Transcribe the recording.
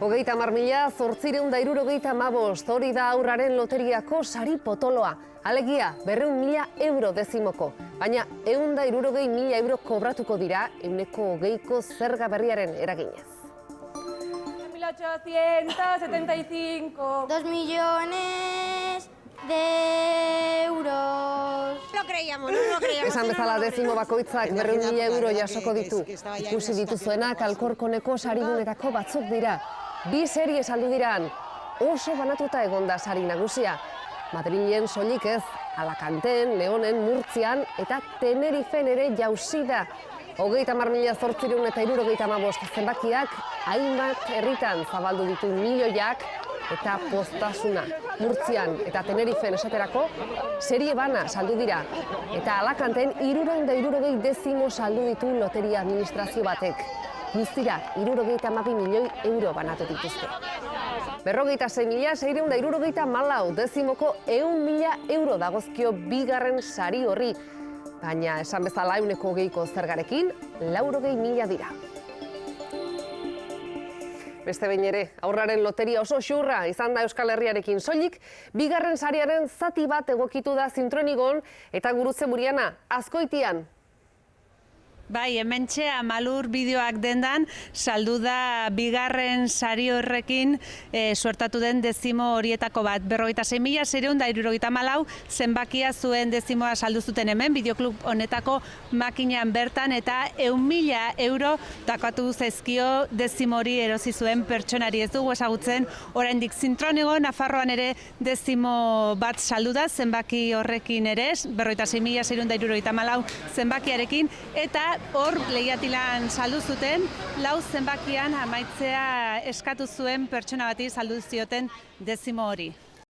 30.865, hori da aurraren loteriako sari potoloa. Alegia, 200.000 euro dezimoko. Baina 160.000 euro kobratuko dira 20%ko zerga berriaren eraginez. 1.875. 2 millones de euros. No creíamos. Esan bezala dezimo bakoitzak 200.000 euro jasoko ditu. Ikusi dituzuenak Alkorkoneko sarigunetako batzuk dira. 2 serie saldu diraan. Oso banatuta egonda sari nagusia. Madrilen soilik ez, Alacanten, Leonen, Murtzian eta Tenerifen ere jausi da. 30.865 zenbakiak hainbat herritan zabaldu ditu milioiak eta postasuna. Murtzian eta Tenerifen esaterako serie bana saldu dira. Eta Alacanten 360 dezimo saldu ditu loteria administrazio batek. Guztira, 62 milioi euro banatu dituzte. 46.664 dezimoko 100.000 euro dagozkio bigarren sari horri. Baina esan bezala 20%ko zergarekin, 80.000 dira. Beste behin ere, aurraren loteria oso xurra izan da Euskal Herriarekin soilik, bigarren sariaren zati bat egokitu da Zintronigon eta Gurutze Muriana, Azkoitian. Bai, hementxe Amalur bideoak dendan, saldu da bigarren sari horrekin suertatu den dezimo horietako bat. 56.664 zenbakia zuen dezimoa saldu zuten hemen, bideoklub honetako makinan bertan, eta 100.000 euro dakatu zaizkio dezimo hori erosi zuen pertsonari. Ez dugu ezagutzen, oraindik Zintronigo, Nafarroan ere dezimo bat saldu da, zenbaki horrekin ere, 56.664 zenbakiarekin, eta hor lehiatilan saldu zuten, 4 zenbakian amaitzea eskatu zuen pertsona bati saldu zioten dezimo hori.